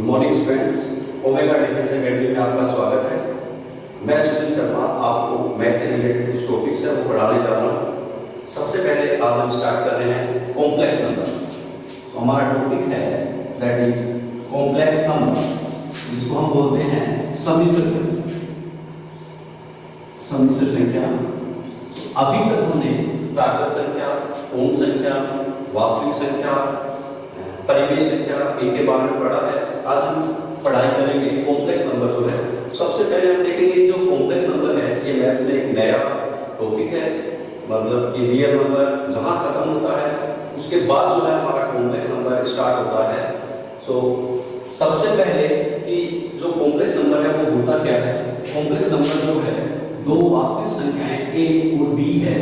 Good morning students, omega defence academy में आपका स्वागत है। मैं सुशील शर्मा आपको मैथ से रिलेटेड कुछ टॉपिक्स है वो पढ़ाने जा रहा हूँ। सबसे पहले आज हम स्टार्ट कर रहे हैं कॉम्प्लेक्स नंबर। तो हमारा टॉपिक है दैट इज कॉम्प्लेक्स नंबर, जिसको हम बोलते हैं सम्मिश्र संख्या। सम्मिश्र संख्या अभी तक हमने प्राकृत संख्या, पूर्ण संख्या, वास्तविक संख्या, परिमेय संख्या इनके बारे में पढ़ा है। आज हम पढ़ाई करेंगे कॉम्प्लेक्स नंबर जो है। सबसे पहले हम देखेंगे जो कॉम्प्लेक्स नंबर है, ये मैथ्स में एक नया टॉपिक है। मतलब कि रियल नंबर जहां खत्म होता है उसके बाद जो है हमारा कॉम्प्लेक्स नंबर स्टार्ट होता है। सबसे पहले कि जो कॉम्प्लेक्स नंबर है वो होता क्या है। कॉम्प्लेक्स नंबर जो है दो वास्तविक संख्याएं a और b है,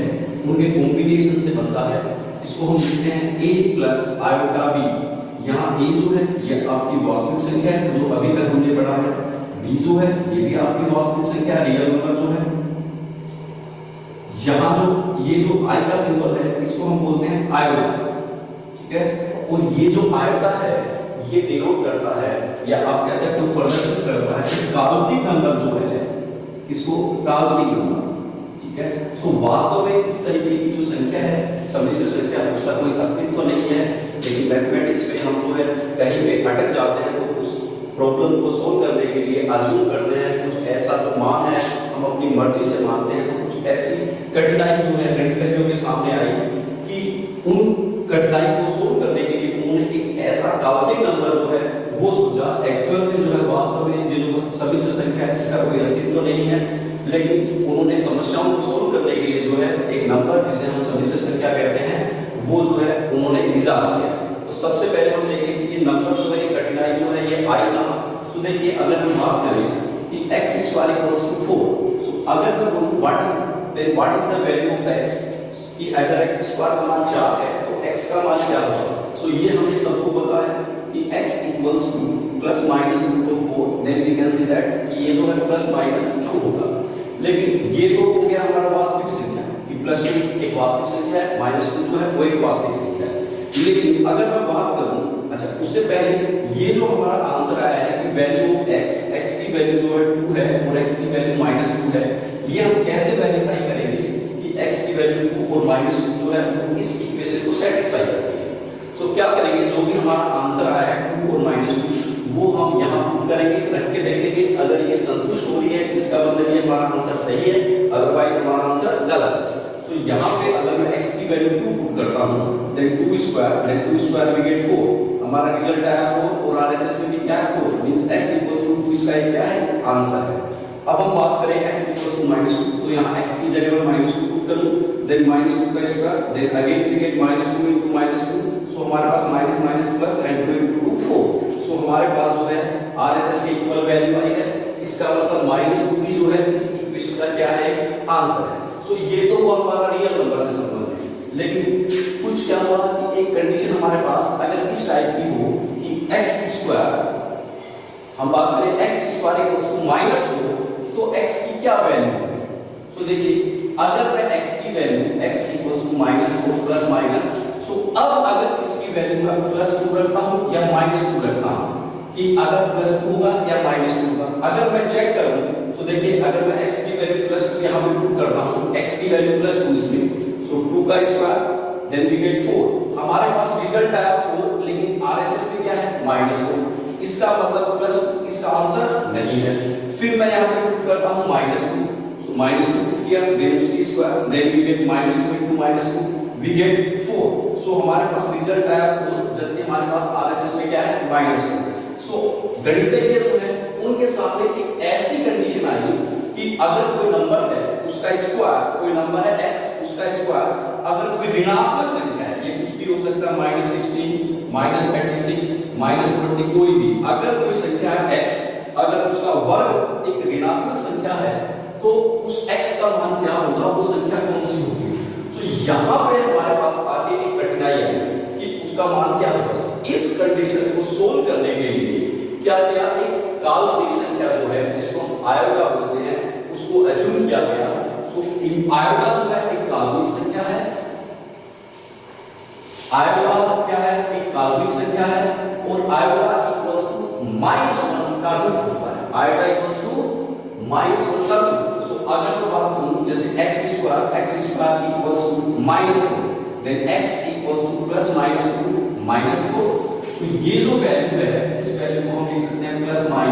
उनके कॉम्बिनेशन से बनता है। इसको हम लिखते हैं a प्लस आयोटा b। यहाँ a जो है ये आपकी वास्तविक संख्या है जो अभी तक हमने पढ़ा है, b जो है ये भी आपकी वास्तविक संख्या रियल नंबर जो है। यहाँ जो ये जो i का सिंबल है इसको हम बोलते हैं आयोटा, ठीक है। और ये जो आयोटा है ये डिनोट करता है या आप कह सकते हो प्रदर्शित करता है काल्पनिक नंबर जो है, इसको काल्पनिक नंबर, ठीक है। वास्तव में इस तरीके की जो संख्या है सम्मिश्र संख्या, उसका कोई अस्तित्व नहीं है। लेकिन मैथमेटिक्स में हम जो है कहीं पे अटक जाते हैं तो उस प्रॉब्लम को सोल्व करने के लिए अज्यूम करते हैं कुछ ऐसा जो मान है हम अपनी मर्जी से मानते हैं। तो कुछ ऐसी कठिनाई जो है गणितज्ञों के सामने आई कि उन कठिनाई को सोल्व करने के लिए उन्होंने एक ऐसा काल्पनिक नंबर जो है वो सोचा। एक्चुअल में जो है वास्तव में ये जो सम्मिश्र संख्या है इसका कोई अस्तित्व नहीं है, लेकिन उन्होंने समस्याओं को सोल्व करने के लिए जो है एक नंबर जिसे हम सम्मिश्र संख्या कहते हैं वो जो है उन्होंने इजाद किया। तो सबसे पहले हम देखेंगे कि ये नंबर जो है ये कठिनाई जो है ये आई ना। तो देखिए अगर हम बात करें कि x² = 4, सो अगर मैं बोलूं what is the value of x, कि अगर x² का मान 4 है तो x का मान क्या होगा। सो ये हमें सबको पता है कि x = ±√4, then we can see that कि ये जो है ±2 होगा। लेकिन ये तो हो गया हमारा वास्तविक संख्या कि +2 एक वास्तविक संख्या है, -2 जो है वो एक वास्तविक संख्या है। लेकिन अगर मैं बात करूं, अच्छा उससे पहले ये जो हमारा आंसर आया है कि वैल्यू ऑफ x की वैल्यू जो है 2 है और x की वैल्यू -2 है, ये हम कैसे वेरीफाई करेंगे कि x की वैल्यू 2 और -2 जो है वो इस इक्वेशन को सेटिस्फाई करती है। सो क्या करेंगे, जो भी हमारा आंसर आया है 2 और -2 वो हम यहाँ पुट करेंगे, रख के देखेंगे। अगर ये संतुष्ट हो रही है इसका मतलब ये हमारा आंसर सही है, अदरवाइज हमारा आंसर गलत है। सो यहाँ पे अगर मैं x की वैल्यू 2 पुट करता हूँ देन 2² वी गेट 4, हमारा रिजल्ट आया 4 और RHS में भी क्या है 4, मींस x = 2 इसका क्या है आंसर है। अब हम बात करें x = -2, तो यहाँ x की जगह मैं -2 पुट करूँ then -2² then again we get -2 * -2, so हमारे पास माइनस प्लस एंड 2 * 2 4। सो हमारे पास जो है RHS के इक्वल वैल्यू आई है, इसका मतलब -2 भी जो है इस इक्वेशन का क्या है आंसर है। सो ये तो वो हमारा रियल नंबर से संबंधित है। लेकिन कुछ क्या हुआ कि एक कंडीशन हमारे पास अगर इस टाइप की हो कि x², हम बात करें x² = -4, तो x की क्या वैल्यू है। सो देखिए अगर मैं x की वैल्यू x = -4 प्लस माइनस, सो अब अगर इसकी वैल्यू मैं +2 रखता हूं या -2 रखता हूं कि अगर +2 होगा या -2 होगा। अगर मैं चेक करूं सो देखिए अगर मैं x की वैल्यू +2 यहां पे पुट करता हूं, x की वैल्यू +2 इसमें, सो 2 का स्क्वायर देन वी गेट 4, हमारे पास रिजल्ट आया 4, लेकिन RHS में क्या है -4, इसका मतलब प्लस इसका आंसर नहीं है। फिर मैं यहां पे पुट करता हूं -2, सो -2 पुट किया देन उसकी square then we get -2 * -2 we get 4, so हमारे पास रिजल्ट आया 4, जबकि हमारे पास RHS में क्या है -2। सो गणितज्ञ जो है उनके सामने एक ऐसी कंडीशन आई कि अगर कोई नंबर है उसका स्क्वायर, कोई नंबर है x उसका स्क्वायर, अगर कोई ऋणात्मक संख्या है, ये कुछ भी हो सकता है -16 -36 -20 कोई भी, अगर कोई संख्या है x, अगर उसका वर्ग एक ऋणात्मक संख्या है तो उस x का मान क्या होगा, वो संख्या कौन सी होगी। तो यहाँ पे हमारे पास आगे एक कठिनाई आई कि उसका मान क्या होगा। इस कंडीशन को सोल्व करने के लिए क्या किया, एक काल्पनिक संख्या जो है जिसको हम आयोटा बोलते हैं उसको अज्यूम किया गया। सो आयोटा जो है एक काल्पनिक संख्या है, आयोटा क्या है एक काल्पनिक संख्या है और आयोटा = -1 का रूट होता है। आयोटा इक्वल्स टू -1 का रूट। सो अगर मैं बात करूं जैसे x² equals to -4, then x equals to +-2 -4। तो ये जो वैल्यू है इस वैल्यू को हम लिख सकते हैं +-4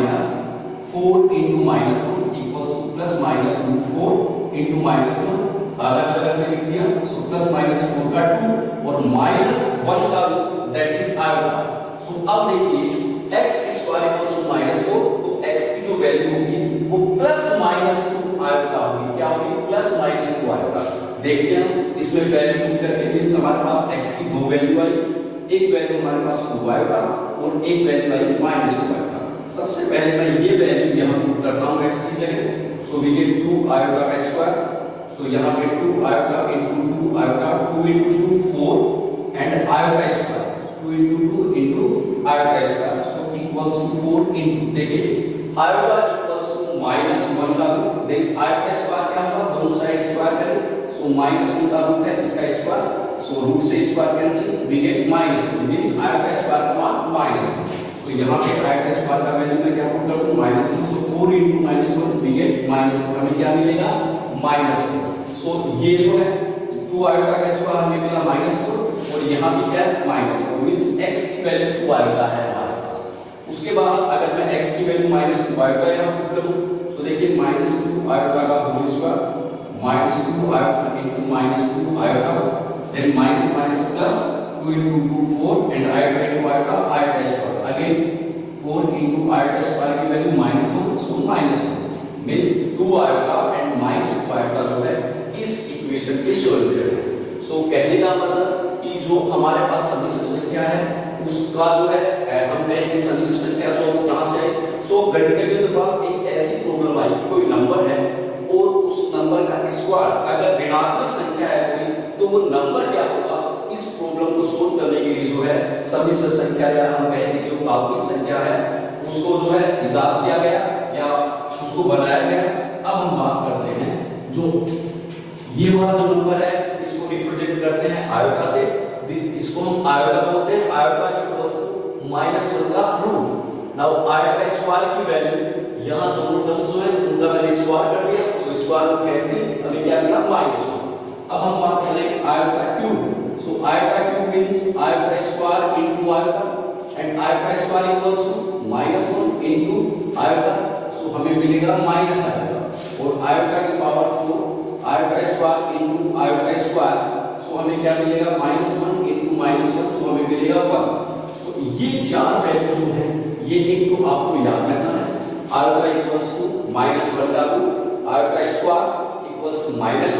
* -1 इक्वल्स टू +-2 4 * -1 अलग-अलग में लिख दिया। सो +-4 का 2 और -1 का रूट दैट इज आयोटा। सो अब देखिए x² इक्वल्स टू -4 तो x की जो वैल्यू होगी वो +-2 आयोटा होगी। क्या होगी? +-2 आयोटा। देखते हैं इसमें वैल्यू पुट करके मींस हमारे पास x की दो वैल्यू आई, एक वैल्यू हमारे पास 2 आएगा और एक वैल्यू आई -2 आएगा। सबसे पहले मैं ये वैल्यू यहां पुट करता हूं x की जगह। सो वी गेट 2 आयोटा का स्क्वायर। सो यहां पे 2 iota * 2 iota 2 * 2 4 and iota square 2 * 2 * iota square. So equals to 4 * देखिए आयोटा इक्वल्स टू -1 का रूट, देन आयोटा स्क्वायर क्या होगा? दोनों साइड स्क्वायर करें। सो -1 का रूट है इसका स्क्वायर। सो रूट से square cancel we get -2 means iota square का मान -2। सो यहां पे आयोटा स्क्वायर का वैल्यू मैं क्या पुट कर दूं? -2। सो 4 * -1 वी गेट -4। हमें क्या मिलेगा? -4। सो ये जो है 2 आयोटा का स्क्वायर हमें मिला -4 और यहां भी क्या है? -4 मींस x की वैल्यू 2 आयोटा है हमारे पास। उसके बाद अगर मैं x की वैल्यू -2 आयोटा यहां पुट करूं सो देखिए -2 आयोटा का whole square -2 iota * -2 iota then minus plus 2 * 2 4 and iota square again 4 * iota square की value -1 so -1 means 2 iota and -2 iota जो है इस इक्वेशन की सॉल्यूशन है। सो कहने का मतलब कि जो हमारे पास सदिश संख्या है उसका जो है हम कहेंगे सदिश संख्या जो वो कहां से है। सो गणितज्ञों के पास एक ऐसी प्रॉब्लम आई कि कोई नंबर है और उस नंबर का स्क्वायर अगर ऋणात्मक संख्या है कोई तो वो नंबर क्या होगा, इस प्रॉब्लम को सोल्व करने के लिए जो है सदिश संख्या या हम कहेंगे जो काल्पनिक संख्या है उसको जो है इजाद किया गया या उसको बनाया गया। अब हम बात करते हैं जो ये वाला जो नंबर है इसको रिप्रेजेंट करते हैं आयोटा से। इसको हम आयोटा बोलते हैं। आयोटा इक्वल्स टू -1 का रूट। नाउ आयोटा स्क्वायर की वैल्यू यहां दोनों टर्म्स जो है उनका मैंने स्क्वायर कर दिया। सो स्क्वायर रूट कैंसिल हमें क्या मिला? -1। अब हम बात करें iota cube. So iota cube means iota square into iota and iota square equals to -1 into iota. So हमें मिलेगा माइनस आयोटा और आयोटा की power 4 iota square into iota square. So हमें क्या मिलेगा? -1 इनटू -1 सो हमें मिलेगा 1। सो ये चार वैल्यू जो है ये एक तो आपको याद रखना है। आयोटा इक्वल्स टू -1 का root, iota square equals to -1,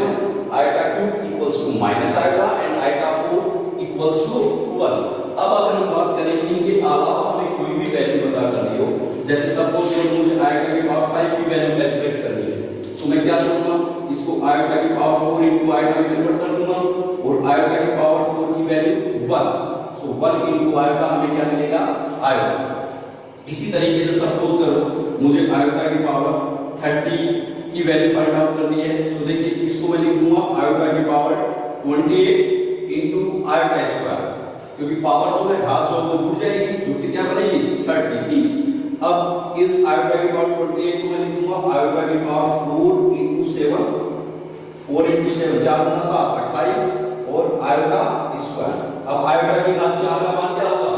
iota cube equals to -iota and iota 4 equals to 1। अब अगर हम बात करें इनके अलावा हमें कोई भी वैल्यू पता करनी हो, जैसे सपोज मुझे आयोटा की पावर 5 की वैल्यू कैलकुलेट करनी है तो मैं क्या करूंगा? इसको आयोटा की पावर 4 इनटू आयोटा में कन्वर्ट कर दूंगा और आयोटा की पावर 4 की वैल्यू 1। सो 1 इनटू आयोटा हमें क्या मिलेगा? आयोटा। इसी तरीके से सपोज करो मुझे आयोटा की पावर 30 की वैल्यू फाइंड आउट करनी है। सो देखिए इसको मैं लिख दूंगा आयोटा की पावर 28 इनटू आयोटा स्क्वायर, क्योंकि पावर जो है घात जो वो जुड़ जाएगी जो कि क्या बनेगी? 30। अब इस आयोटा की पावर 28 को मैं लिख दूंगा आयोटा की पावर 4 इनटू 7 4 इनटू 7 4 × 7 28 और आयोटा स्क्वायर। अब आयोटा की घात 4 का मान क्या होगा?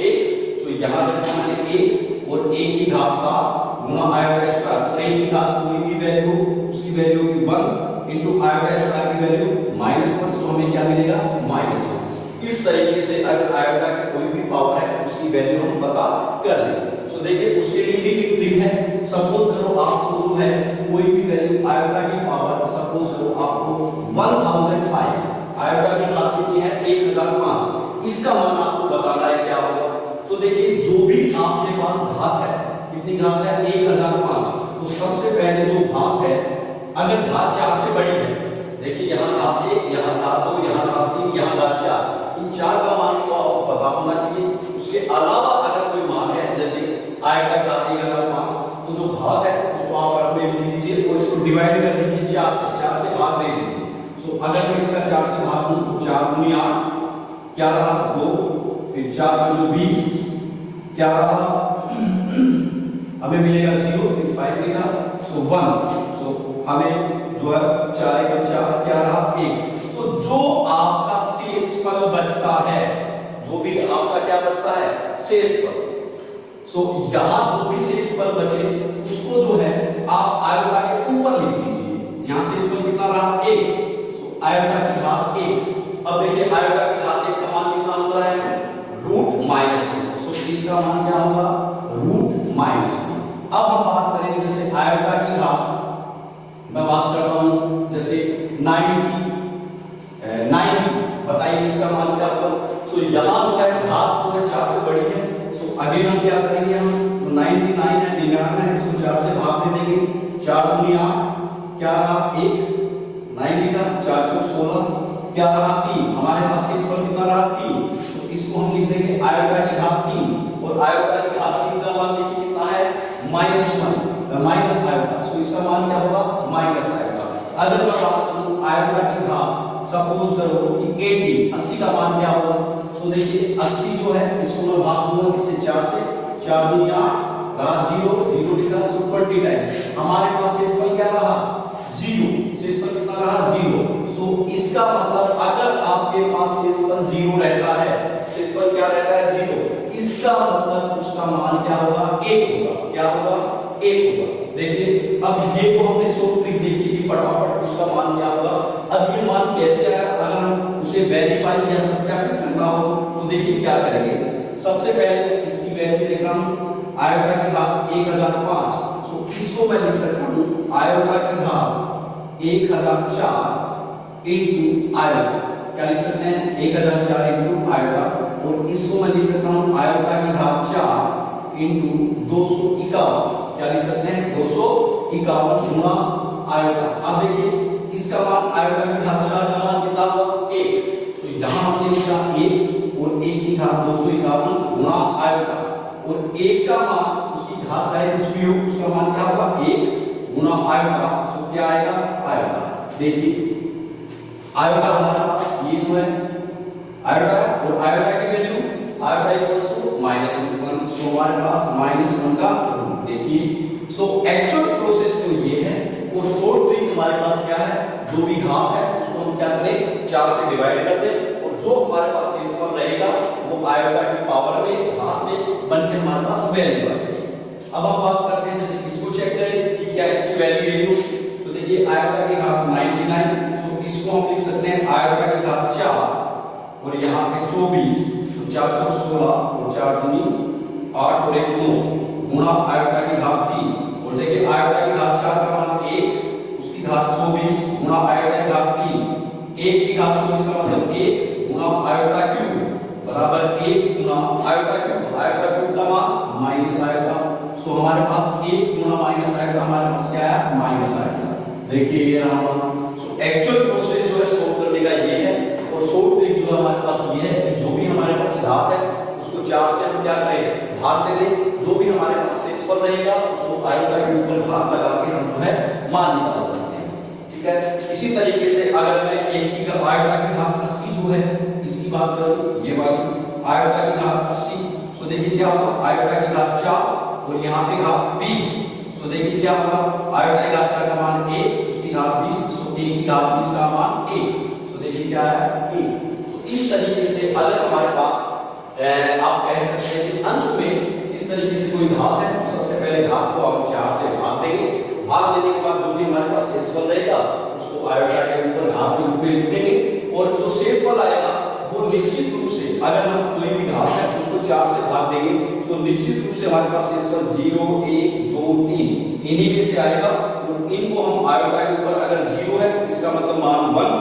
1। सो यहां रखना है 1 और 1 की घात 7 गुना आयोटा स्क्वायर और 1 की घात कोई भी वैल्यू उसकी वैल्यू की 1 इनटू आयोटा स्क्वायर की वैल्यू -1। सो हमें क्या मिलेगा? -1। इस तरीके से अगर आयोटा की कोई भी पावर है उसकी वैल्यू हम पता कर लेंगे। सो देखिए उसके लिए भी एक ट्रिक है। सपोज करो आपको जो है कोई भी वैल्यू आयोटा की पावर सपोज करो आपको 1005 आयोटा की घात कितनी है? 1005। इसका मान आपको बताना है क्या होगा। सो देखिए जो भी आपके पास घात है कितनी घात है? 1005। तो सबसे पहले जो घात है अगर घात 4 से बड़ी है, देखिए यहां घात 1 यहां घात 2 यहां घात 3 यहां घात 4, इन 4 का मान तो आपको पता होना चाहिए। उसके अलावा अगर कोई मान है जैसे आयोटा का 1005 तो जो घात है उसको आप अपने लिख लीजिए और इसको डिवाइड कर दीजिए 4 से भाग दे दीजिए। सो अगर मैं इसका 4 से भाग दूं तो 4 × 8 क्या रहा? 2, फिर 4 × 20 क्या रहा? हमें मिलेगा 0, फिर 5 लिखा, सो 1, सो हमें जो है 4 1 4 क्या रहा 1। तो जो आपका शेषफल बचता है, जो भी आपका क्या बचता है शेषफल, सो यहां जो भी शेषफल बचे उसको जो है आप आयोटा के ऊपर लिख दीजिए। यहां शेषफल कितना रहा 1, सो आयोटा की घात 1। अब देखिए आयोटा की घात 1 का मान कितना होता है √-2, सो इसका मान क्या होगा √-2। अब हम बात करेंगे जैसे आयोटा की घात, मैं बात करता हूं जैसे 90, बताइए इसका मान क्या होगा। सो यहां जो है घात जो है 4 से बड़ी है, सो अगेन हम क्या करेंगे, हम 99 है 99 है, इसको 4 से भाग दे देंगे, 4 दूनी 8 क्या रहा 1, 9 लिखा, 4 चौक 16 क्या रहा 3, हमारे पास शेषफल कितना रहा 3, तो इसको हम लिख देंगे आयोटा की घात 3। और आयोटा की घात 3 का मान देखिए कितना है -1 माइनस आयोटा, सो इसका मान क्या होगा माइनस आयोटा। अगर मैं बात करूं आयोटा की घात, सपोज करो कि 80 का मान क्या होगा, तो देखिए 80 जो है इसको मैं भाग दूंगा किससे 4 से, 4 दूनी 8 रहा 0 0 लिखा, सो 20 टाइम हमारे पास शेषफल क्या रहा 0, शेषफल कितना रहा 0। सो इसका मतलब अगर आपके पास शेषफल 0 रहता है, शेषफल क्या रहता है 0, इसका मतलब उसका मान क्या होगा 1 होगा, क्या होगा 1 होगा। देखिए अब ये को हमने शॉर्ट ट्रिक देखी कि फटाफट उसका मान क्या होगा। अब ये मान कैसे आया, अगर हम उसे वेरीफाई या सत्यापित करना हो तो देखिए क्या करेंगे। सबसे पहले इसकी वैल्यू देख रहा हूं आयोटा की घात 1005, सो इसको मैं लिख सकता हूं आयोटा की घात 1004 इनटू आयोटा, क्या लिख सकते हैं 1004 इनटू आयोटा, और इसको मैं लिख सकता हूं आयोटा की घात 4 इनटू 251, क्या लिख सकते हैं 251 गुणा आयोटा। अब देखिए इसका मान आयोटा की घात 4 का मान कितना होगा 1, सो यहां हमने लिखा 1 और 1 की घात 251 गुणा आयोटा, और 1 का मान उसकी घात चाहे कुछ भी हो उसका मान क्या होगा 1 गुणा आयोटा, सो क्या आएगा आयोटा। देखिए आयोटा हमारे पास ये जो है आयोटा है, और आयोटा की वैल्यू आयोटा इक्वल्स टू -1, सो हमारे पास -1 का रूट। देखिए सो एक्चुअल प्रोसेस तो ये है, और शॉर्ट ट्रिक हमारे पास क्या है, जो भी घात है उसको हम क्या करें 4 से डिवाइड कर दें, और जो हमारे पास शेषफल रहेगा वो आयोटा की पावर में घात में बन के हमारे पास वैल्यू आ जाएगी। अब हम बात करते हैं जैसे इसको चेक करें कि क्या इसकी वैल्यू यही हो। सो देखिए आयोटा की घात 99, सो इसको हम लिख सकते हैं आयोटा की घात 4 और यहाँ पे 24, तो 4 चौक 16 और 4 दूनी 8 और 1 9 गुणा आयोटा की घात 3, और देखिए आयोटा की घात 4 का मान 1, उसकी घात 24 गुणा आयोटा की घात 3, 1 की घात 24 का मतलब 1 गुणा आयोटा क्यूब बराबर 1 गुणा आयोटा क्यूब, आयोटा क्यूब का मान माइनस आयोटा, सो हमारे पास 1 गुणा माइनस आयोटा हमारे पास क्या है माइनस आयोटा। देखिए ये रहा हमारा, सो एक्चुअल प्रोसेस जो है सॉल्व करने का ये है, और शॉर्ट ट्रिक जो हमारे पास ये है कि जो भी हमारे पास घात है उसको 4 से हम क्या करें भाग दे दें, जो भी हमारे पास शेषफल रहेगा उसको आयोटा के ऊपर भाग लगा के हम जो है मान निकाल सकते हैं। ठीक है, इसी तरीके से अगर मैं एक की आयोटा की घात 80 जो है इसकी बात करूं, ये वाली आयोटा की घात 80, सो देखिए क्या होगा आयोटा की घात 4 और यहाँ पे घात 20, सो देखिए क्या होगा आयोटा की घात 4 का मान 1, उसकी घात 20, सो 1 की घात 20 का मान 1, सो देखिए क्या है 1। सो इस तरीके से अगर हमारे पास आप कह सकते हैं कि अंश में इस तरीके से कोई घात है तो सबसे पहले घात को आप 4 से भाग देंगे, भाग देने के बाद जो भी हमारे पास शेषफल रहेगा उसको आयोटा के ऊपर घात के रूप में लिखेंगे, और जो शेषफल आएगा वो निश्चित रूप से अगर हम कोई भी घात है उसको 4 से भाग देंगे तो निश्चित रूप से हमारे पास शेषफल 0 1 2 3 इन्हीं में से आएगा, और इनको हम आयोटा के ऊपर अगर 0 है इसका मतलब मान 1,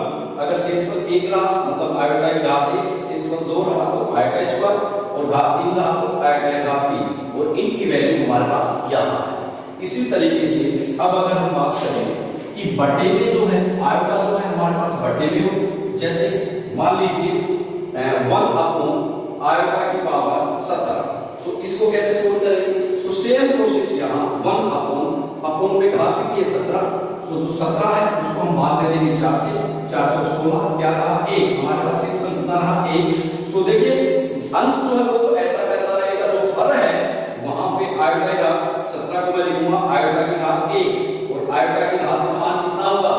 अगर शेषफल 1 रहा मतलब आयोटा की घात 1, शेषफल 2 रहा तो आयोटा स्क्वायर, और घात 3 रहा तो आयोटा की घात 3, और इनकी वैल्यू हमारे पास यहाँ है। इसी तरीके से अब अगर हम बात करें कि बटे में जो है आयोटा जो है हमारे पास बटे में हो, जैसे मान लीजिए 1 अपॉन आयोटा की पावर 17, सो इसको कैसे सोल्व करेंगे, सो सेम प्रोसेस यहाँ 1 अपॉन में घात कितनी है 17, सो जो 17 है उसको हम भाग दे देंगे 4 से, 4 चौक 16 क्या रहा 1, हमारे पास शेषफल कितना रहा 1। सो देखिए अंश जो है वो तो ऐसा वैसा रहेगा, जो हर है वहां पे आयोटा की घात 17 को मैं लिखूंगा आयोटा की घात 1 और आयोटा की घात का मान कितना होगा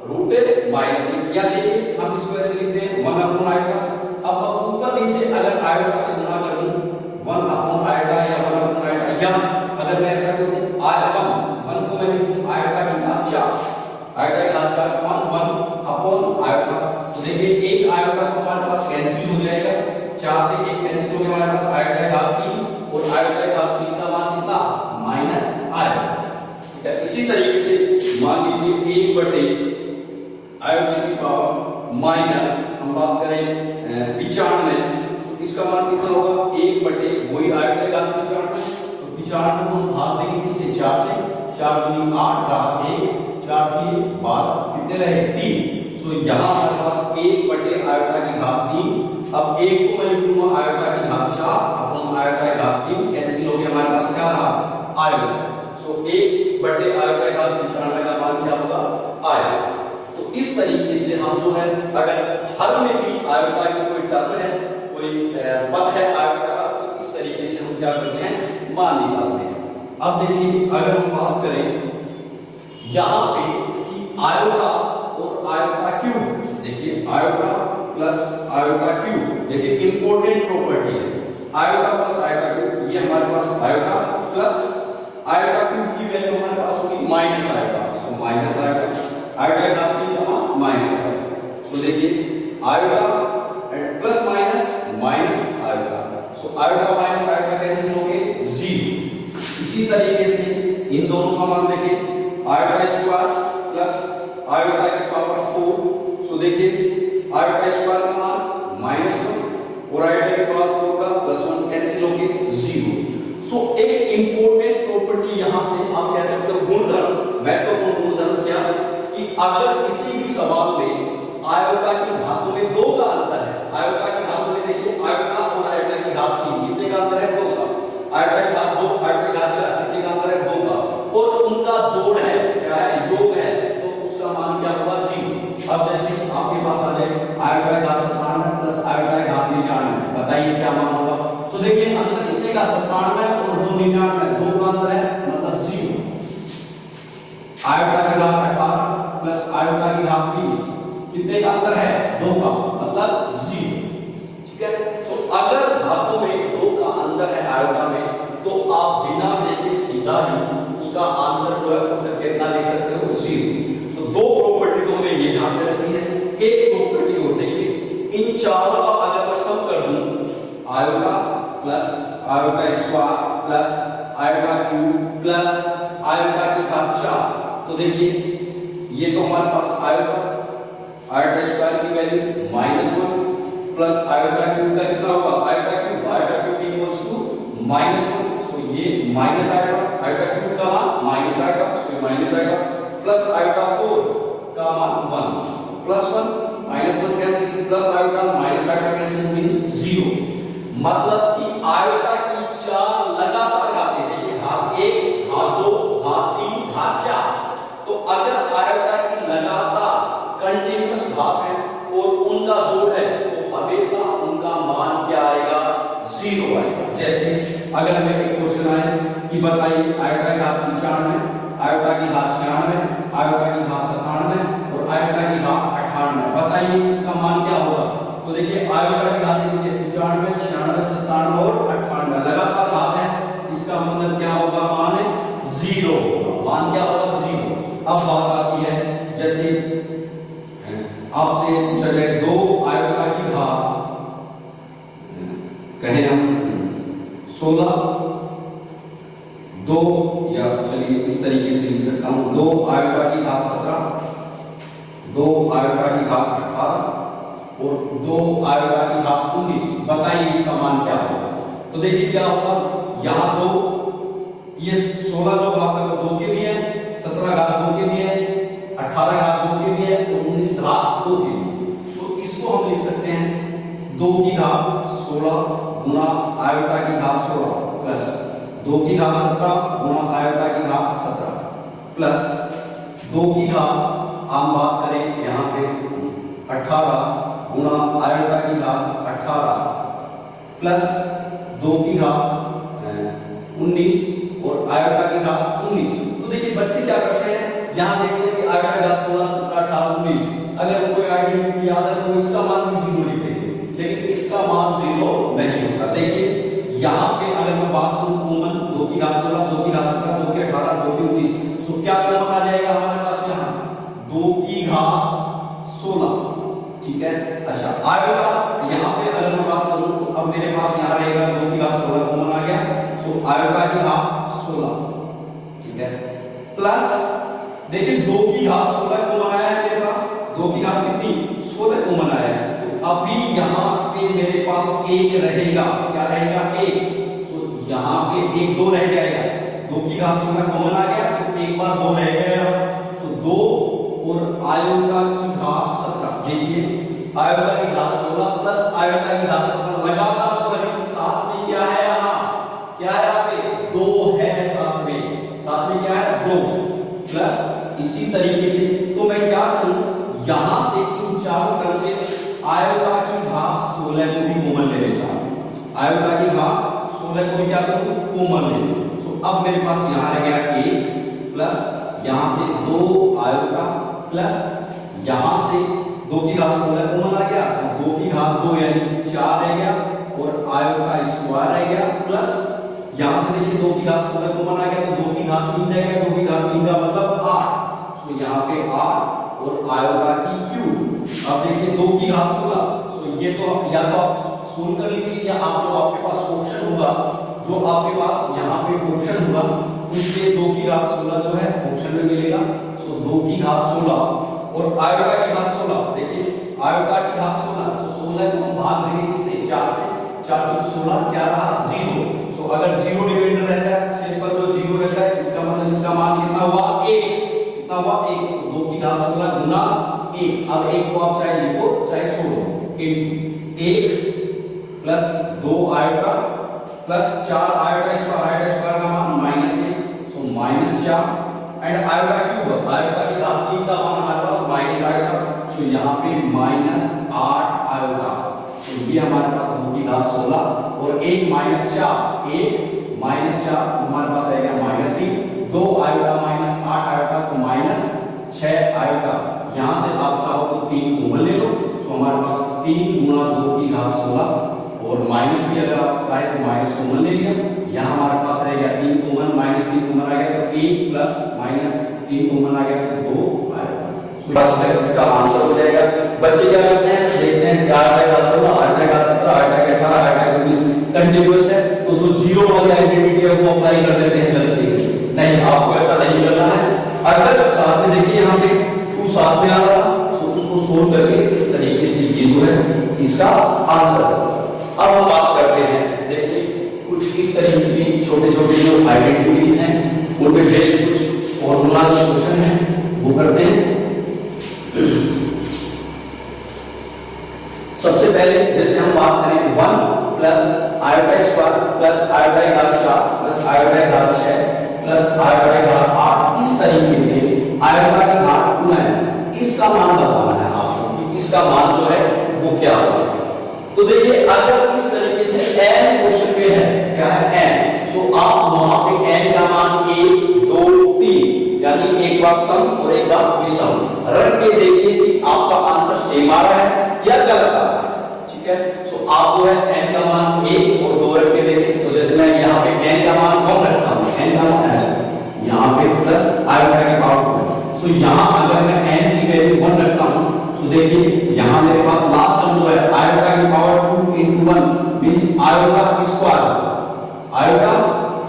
रूट माइनस 1। या देखिए हम इसको ऐसे लिखते हैं 1 अपॉन आयोटा। अब ऊपर नीचे अगर आयोटा से गुणा कर दूं 1 अपॉन आयोटा या 1 अपॉन आयोटा, या अगर मैं ऐसा करूं I1 को मैं लिखूं आयोटा की घात 4, आयोटा की घात 4 का मान 1 अपॉन आयोटा। तो देखिए एक आयोटा तो हमारे पास कैंसिल हो जाएगा, 4 से 1 कैंसिल हो गया, हमारे पास आयोटा की घात 3 और आयोटा की घात 3 का मान कितना माइनस आयोटा। ठीक है, इसी तरीके से मान लीजिए 1 बटे आयोटा की पावर माइनस हम बात करें 95, तो इसका मान कितना होगा 1 बटे वही आयोटा की घात 95, तो 95 को हम भाग देंगे किससे 4 से, 4 दूनी 8 रहा 1, 4 दिए 12, कितने रहे 3। सो यहाँ हमारे पास 1 बटे आयोटा की घात 3, अब 1 को मैं लिखूंगा आयोटा की घात 4 अपॉन आयोटा की घात 3, कैंसिल हो गया, हमारे पास क्या रहा आयोटा। सो 1 बटे आयोटा की घात 95 का मान क्या होगा आयोटा। तो इस तरीके से हम जो है अगर हर में भी आयोटा की कोई टर्म है, कोई पद है आयोटा का, तो इस तरीके से हम क्या करते हैं मान निकालते हैं। अब देखिए अगर हम बात करें यहाँ पे कि आयोटा और आयोटा क्यूब, देखिए आयोटा प्लस आयोटा क्यूब, देखिए इंपॉर्टेंट प्रॉपर्टी है आयोटा प्लस आयोटा क्यूब, ये हमारे पास आयोटा प्लस आयोटा क्यूब की वैल्यू हमारे पास होगी minus iota, so minus iota, iota का मान माइनस आयोटा। सो देखिए iota plus minus minus iota, so iota minus iota cancel हो गए 0। इसी तरीके से इन दोनों का मान देखिए आयोटा स्क्वायर प्लस आयोटा की पावर 4, सो देखिए आयोटा स्क्वायर का मान -1 और आयोटा की पावर 4 का +1 कैंसिल हो गए 0। सो एक इंपॉर्टेंट प्रॉपर्टी यहां से आप कह सकते हो गुणधर्म, महत्वपूर्ण गुणधर्म क्या, कि अगर किसी भी सवाल में आयोटा की घातों में 2 का अंतर है, आयोटा की घातों में देखिए आयोटा और आयोटा की घात 3, कितने का अंतर है 2 का, आयोटा की घात 2 आयोटा की घात 4, कितने का अंतर है 2 का, और उनका जोड़ है क्या है योग है, तो उसका मान क्या होगा 0। अब जैसे आपके पास आ जाए आयोटा की घात 97 प्लस आयोटा की घात 99, बताइए क्या मान होगा। सो देखिए अंतर कितने का 97 और 299, 2 का अंतर है मतलब 0। आयोटा की घात 18 प्लस आयोटा की घात 20, कितने का अंतर है 2 का मतलब 0। ठीक है, सो अगर घातों में 2 का अंतर है आयोटा में, तो आप बिना देखे सीधा ही उसका आंसर जो है उत्तर कितना लिख सकते हो 0। सो 2 प्रॉपर्टी तो हमें ये ध्यान में रखनी है। एक प्रॉपर्टी और देखिए इन चारों का अगर मैं सम कर दूं iota plus iota square plus iota cube plus iota की घात 4, तो देखिए ये तो हमारे पास आयोटा, आयोटा स्क्वायर की वैल्यू -1 प्लस आयोटा क्यूब का कितना होगा आयोटा क्यूब इक्वल्स टू -1, सो ये माइनस आयोटा, आयोटा क्यूब का मान माइनस आयोटा, सो ये माइनस आयोटा प्लस आयोटा 4 का मान 1 plus 1 -1 cancel plus iota minus iota cancel means 0। मतलब कि आयोटा की 4 लगातार घातें, देखिए घात 1 घात 2 घात 3 घात 4, तो अगर आयोटा की लगातार कंटीन्यूअस घात है और उनका जोड़ है तो हमेशा उनका मान क्या आएगा 0 आएगा। जैसे अगर हमें एक क्वेश्चन आए कि बताइए आयोटा की घात 95, आयोटा की घात 96, आयोटा की घात 97 और आयोटा की घात 98, बताइए इसका मान क्या होगा। तो देखिए आयोटा की घात 95, 96, 97 और 98 लगातार घात है, इसका मतलब क्या होगा मान 0 होगा, मान क्या होगा 0। अब बात आती है जैसे आपसे पूछा जाए 2 आयोटा की घात कहें हम 16, 2 या चलिए इस तरीके से लिख सकता हूं 2 आयोटा की घात 17, 2 आयोटा की घात 18 और 2 आयोटा की घात 19, बताइए इसका मान क्या होगा। तो देखिए क्या होगा, यहाँ 2 ये 16 जो घात है वो 2 के भी है, 17 घात 2 के भी है, 18 घात 2 के भी है और 19 घात 2 के भी है। तो इसको हम लिख सकते हैं 2 की घात 16 गुना आयोटा की घात 16 प्लस 2 की घात 17 गुना आयोटा की घात 17 प्लस 2 की घात हम बात करें यहाँ पे 18 गुना आयोटा की घात 18 प्लस 2 की घात 19 और आयोटा की घात 19। तो देखिए बच्चे क्या करते हैं, यहाँ देखते हैं कि आयोटा की घात 16, 17, 18, 19। अगर कोई आइडेंटिटी याद है तो वो इसका मान भी 0 लिखते हैं, लेकिन इसका मान 0 नहीं होता। देखिए यहाँ पे अगर मैं बात करूं कॉमन, 2 की घात 16, 2 की घात 17, 2 की 18, 2 की 19, तो क्या कॉमन आ जाएगा हमारे पास यहाँ 2 की घात 16। ठीक है। अच्छा आयोटा यहाँ पे अगर मैं बात करूं तो अब मेरे पास यहाँ रहेगा 2 की घात 16 कॉमन आ गया, सो आयोटा की घात 16। ठीक है। प्लस देखिए 2 की घात 16 कॉमन आया है मेरे पास, 2 की घात कितनी 16 कॉमन आया है। तो अभी यहाँ पे मेरे पास 1 रहेगा, क्या रहेगा 1। सो यहाँ पे 1 2 रह जाएगा, 2 की घात 16 कॉमन आ गया तो एक बार 2 रह गया। सो 2 और आयोटा की घात 17। देखिए आयोटा की घात 16 प्लस आयोटा की घात 17 लगातार तो है, साथ में क्या है यहाँ, क्या है यहाँ पे 2 है, साथ में क्या है 2 प्लस इसी तरीके से। तो मैं क्या करूं, यहां से इन चारों तरफ से आयोटा की घात 16 को भी कॉमन ले लेता हूं, आयोटा की घात 16 को भी क्या करूं कॉमन ले लूं। सो अब मेरे पास यहां रह गया 1 प्लस यहां से 2 आयोटा प्लस यहां से 2 की घात 16 कॉमन आ गया, 2 की घात 2 यानी 4 रह गया और आयोटा स्क्वायर रह गया प्लस यहां से देखिए 2 की घात 16 कॉमन आ गया तो 2 की घात 3 रह गया, 2 की घात 3 का मतलब 8। सो यहाँ पे 8 और आयोटा की क्यूब। अब देखिए 2 की घात 16, सो ये तो या तो आप सोल्व कर लीजिए या आप जो आपके पास ऑप्शन होगा, जो आपके पास यहाँ पे ऑप्शन होगा उससे 2 की घात 16 जो है ऑप्शन में मिलेगा। सो 2 की घात 16 और आयोटा की घात 16, देखिए आयोटा की घात 16, सो 16 को हम भाग देंगे इससे 4 से, 4 चौक 16 क्या रहा 0। सो अगर 0 रिमाइंडर रहता है शेष पर जो 0 रहता है इसका मतलब इसका मान कितना हुआ 1, कितना हुआ 1। 2 की घात 16 गुना 1। अब 1 को आप चाहे लिखो चाहे छोड़ो, into 1 plus 2 iota plus 4 iota square, iota square का मान -1 सो -4 एंड आयोटा क्यूब, आयोटा की घात 3 का मान हमारे पास माइनस आयोटा, सो यहाँ पे -8 आयोटा। तो ये हमारे पास 2 की घात 16 और 1 -4, 1 -4 हमारे पास रहेगा -3, 2 आयोटा -8 आयोटा तो -6 आयोटा। यहाँ से आप चाहो तो 3 कॉमन ले लो, सो हमारे पास 3 गुना 2 की घात 16 और माइनस भी अगर आप चाहे तो माइनस कॉमन ले लिया। यहाँ हमारे पास रहेगा 3 कॉमन, -3 कॉमन आ गया तो 1 प्लस -3 कॉमन आ गया तो 2 आयोटा। सो इसका आंसर हो जाएगा। बच्चे क्या करते हैं, देखते हैं कि आयोटा की घात 16, आयोटा की घात 17, आयोटा की 18, आयोटा की 19 कंटीन्यूअस है, तो जो 0 वाली आइडेंटिटी है वो अप्लाई कर देते हैं जल्दी। नहीं, आपको ऐसा नहीं करना है। अगर साथ में देखिए यहाँ पे 2 साथ में आ रहा तो उसको सोल्व करके इस तरीके से ये जो है इसका आंसर। अब हम बात करते हैं, देखिए कुछ इस तरीके की छोटे छोटे जो आइडेंटिटीज हैं उन पे बेस्ड कुछ फॉर्मूला क्वेश्चन है वो करते हैं। सबसे पहले जैसे हम बात करें 1 plus iota square plus iota की घात 4 प्लस आयोटा की घात 6 प्लस आयोटा की घात 8, इस तरीके से आयोटा की घात 2 है, इसका मान बताना है आपको कि इसका मान जो है वो क्या होगा। तो देखिए अगर इस तरीके से n क्वेश्चन पे है, क्या है n, सो आप वहां पे n का मान 1 2 3 यानी एक बार सम और एक बार विषम रख के देखिए कि आपका आंसर सेम आ रहा है या गलत आ रहा है। ठीक है, सो आप जो है n का मान 1 और 2 रख के देखें। तो जैसे मैं यहाँ पे n का मान 1 रखता हूँ, n का मान है यहाँ पे प्लस आयोटा की पावर 2, सो यहाँ अगर मैं n की वैल्यू 1 रखता हूँ तो देखिए यहाँ मेरे पास लास्ट टर्म जो है आयोटा की power 2 into 1 means iota square, iota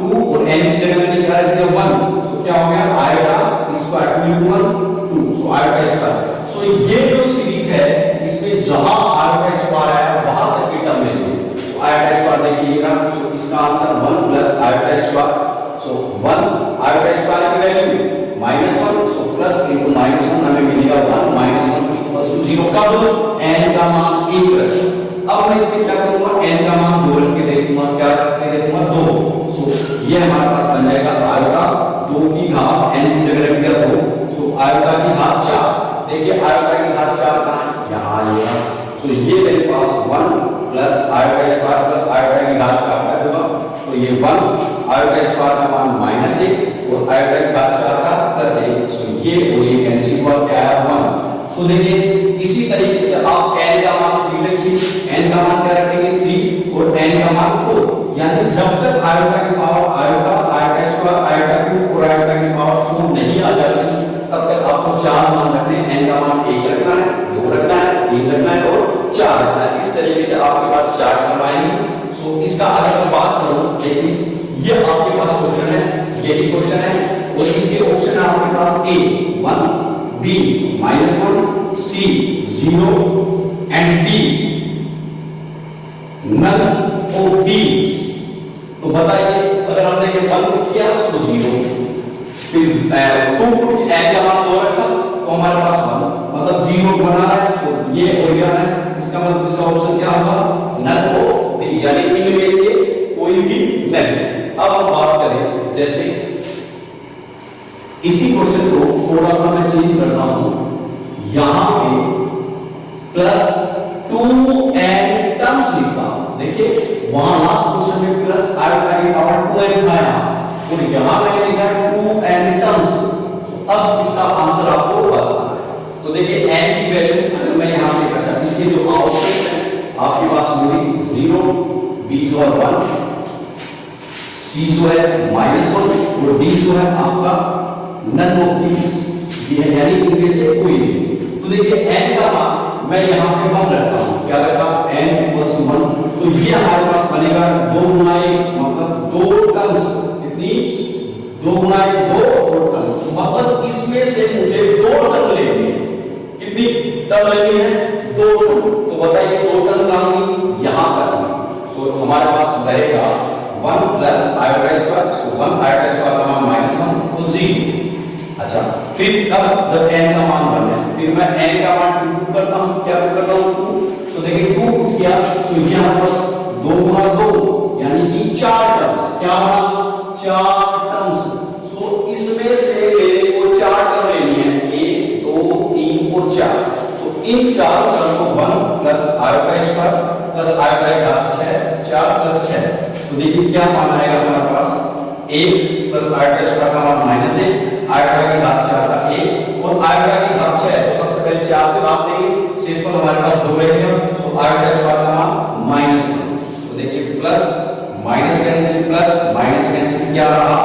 2 और n की जगह मैंने क्या रख दिया 1, सो क्या हो गया iota square 2 into 1 2, so iota square. So ये जो सीरीज है इसमें जहां आयोटा स्क्वायर है वहां तक की टर्म लेंगे, तो आयोटा स्क्वायर देखिएगा, सो इसका आंसर 1 प्लस आयोटा स्क्वायर, सो 1 आयोटा स्क्वायर की वैल्यू -1, सो प्लस into -1 हमें मिलेगा 1 -1 इक्वल्स टू 0 का दो n का मान 1 रख। अब मैं इसमें क्या करूंगा, n का मान 2 रख के देखूंगा, क्या रख के देखूंगा 2, सो ये हमारे पास बन जाएगा आयोटा 2 की घात n की जगह रख दिया 2, सो आयोटा की घात 4। देखिए आयोटा की घात 4 कहां है, यहां आएगा, सो ये मेरे पास 1 plus iota square plus iota की घात 4 का होगा, सो ये 1 आयोटा स्क्वायर का मान -1 और आयोटा की घात 4 का +1। सो ये और ये कैंसिल हुआ, क्या है 1। सो देखिए इसी तरीके से आप n का मान 3 रखिए, n का मान क्या रखेंगे 3 और n का मान 4, यानी जब तक आयोटा की power iota, iota square, iota cube और आयोटा की पावर 4 नहीं आ जाती तब तक आपको 4 मान रखने हैं। n का मान 1 रखना है, 2 रखना है, 3 रखना है और 4 रखना है। इस तरीके से आपके पास चार्ट करवाएंगे। सो इसका अगर मैं बात करूं, देखिए ये आपके पास क्वेश्चन है, यही क्वेश्चन है और इसके ऑप्शन है आपके पास A 1, B -1, C 0 and D none of these। तो बताइए अगर हमने ये 1 पुट किया तो 0, फिर 2 पुट n का मान 2 रखा तो हमारे पास 1, मतलब 0 बना रहा है। तो ये हो गया है, इसका मतलब इसका ऑप्शन क्या होगा none of these, यानी इनमें से कोई भी नहीं। अब हम बात करें, जैसे इसी क्वेश्चन को थोड़ा सा मैं चेंज करता हूं, यहां पे +2n टर्म्स लिखा। देखिए वहां लास्ट क्वेश्चन में प्लस आयोटा की पावर 2n था और यहां मैंने लिखा है 2n टर्म्स। अब इसका आंसर आपको बताना है। तो देखिए n की वैल्यू अगर मैं यहां पे, अच्छा इसके जो आउटपुट है आपके पास होगी 0, b जो है 1, c जो है -1 और d जो है आपका none of these, ये है यानी इनमें से कोई नहीं। तो देखिए n का मान मैं यहां पे 1 रखता हूं, क्या रखा n = 1। तो ये हमारे पास बनेगा 2 गुना 1, मतलब 2 टर्म्स, कितनी 2 गुना 1 2 और टर्म्स, मतलब इसमें से मुझे 2 टर्म लेनी है। कितनी टर्म लेनी है 2 टर्म। तो बताइए 2 टर्म कहां होगी, यहां पर होगी। सो हमारे पास रहेगा 1 + आयोटा स्क्वायर, सो 1 आयोटा स्क्वायर का मान -1 तो 0। अच्छा फिर अब जब n का मान बन जाए, फिर मैं n का मान 2 पुट करता हूं, क्या पुट करता हूं 2। सो देखिए 2 पुट किया, सो यहां पर 2 गुना 2 यानी कि 4 टर्म्स, क्या बना 4 टर्म्स। सो इसमें से मेरे को 4 टर्म लेनी है, 1 2 3 और 4। सो इन 4 टर्म को 1 + आयोटा स्क्वायर + आयोटा की घात 6, 4 + 6। तो देखिए क्या मान आएगा हमारे पास 1 + आयोटा स्क्वायर का मान -1, आयोटा की घात 4 का 1 और आयोटा की घात 6। तो सबसे पहले 4 से भाग देंगे, शेष पर हमारे पास 2 रहेगा। सो आयोटा स्क्वायर का मान -1। तो देखिए plus minus cancel, plus minus cancel, क्या रहा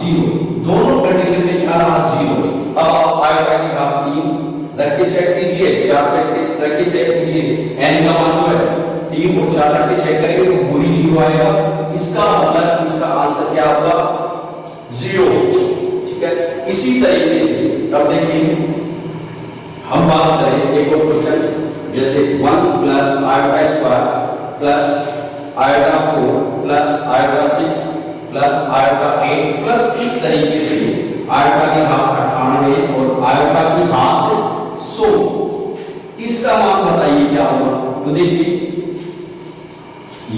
0। दोनों कंडीशन में क्या रहा 0। अब आप आयोटा की घात 3 रख के चेक कीजिए, 4 रख के चेक कीजिए, n का मान जो है 3 और 4 रख के चेक करेंगे तो वही 0 आएगा। इसका मतलब इसका आंसर क्या होगा 0। ठीक है, इसी तरीके से अब देखिए हम बात करें एक और क्वेश्चन, जैसे 1 + iota square + iota 4 + iota 6 + iota 8 plus इस तरीके से आयोटा की घात 98 और आयोटा की घात 100। इसका मान बताइए क्या होगा। तो देखिए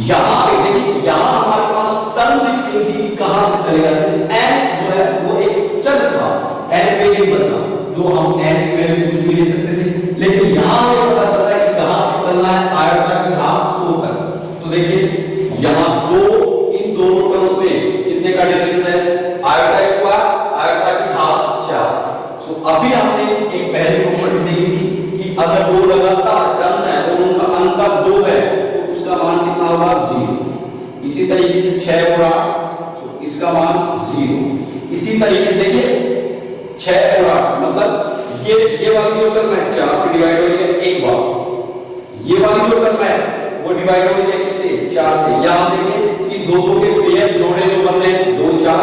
यहां पे देखिए, यहां हमारे पास टर्म फिक्स नहीं थी, कहां पे चलेगा सिर्फ n जो है वो एक चर था, n वेरिएबल था, जो हम n की वैल्यू कुछ भी ले सकते थे। लेकिन यहां पे पता चलता है कि कहां पे चलना है आयोटा की घात 100 तक। तो देखिए यहां इन दोनों टर्म्स में कितने का डिफरेंस है, आयोटा स्क्वायर आयोटा की घात 4। सो अभी हमने एक पहली प्रॉपर्टी देखी थी कि अगर दो लगातार टर्म्स हैं और उनका अंतर 2 है तो उसका मान कितना होगा 0। इसी तरीके से 6 और 8, सो इसका मान 0। इसी तरीके से देखिए 6 और 8 मतलब ये वाली जो टर्म है 4 से डिवाइड हो रही है एक बार, ये वाली जो टर्म है वो डिवाइड हो रही है किससे 4 से। यहां देखिए कि दो के पेयर जोड़े जो बन रहे हैं 2 4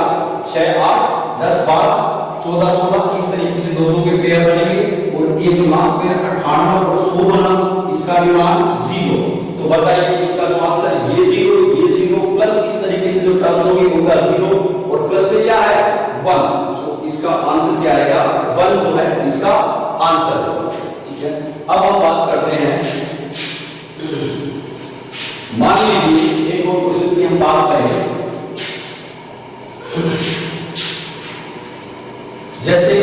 6 8 10 12 14 16, इस तरीके से दो के पेयर बनेंगे और ये जो लास्ट पेयर 98 और 100 बना, इसका भी मान 0। तो बताइए इसका जो आंसर है ये 0 प्लस इस तरीके से जो टर्म्स होंगे उनका 0 और प्लस में क्या है 1। तो इसका आंसर क्या आएगा 1 जो है इसका आंसर है। ठीक है, अब हम बात करते हैं, मान लीजिए एक और क्वेश्चन की हम बात करें, जैसे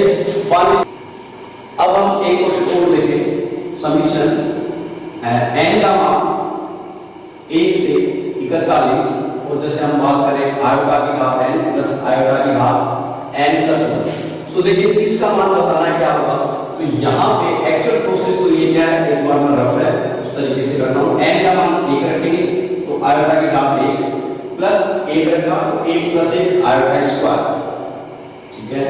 अब हम एक क्वेश्चन और देखें, समीशन n का मान 1 से 41 और जैसे हम बात करें आयोटा की घात n प्लस आयोटा की घात n प्लस 1। सो देखिए इसका मान बताना है क्या होगा, तो यहाँ पे एक्चुअल प्रोसेस तो ये क्या है, एक बार मैं रफ है उस तरीके से करता हूँ। n का मान 1 रखेंगे तो आयोटा की घात 1 प्लस 1 रखा तो 1 प्लस 1 आयोटा स्क्वायर, ठीक है,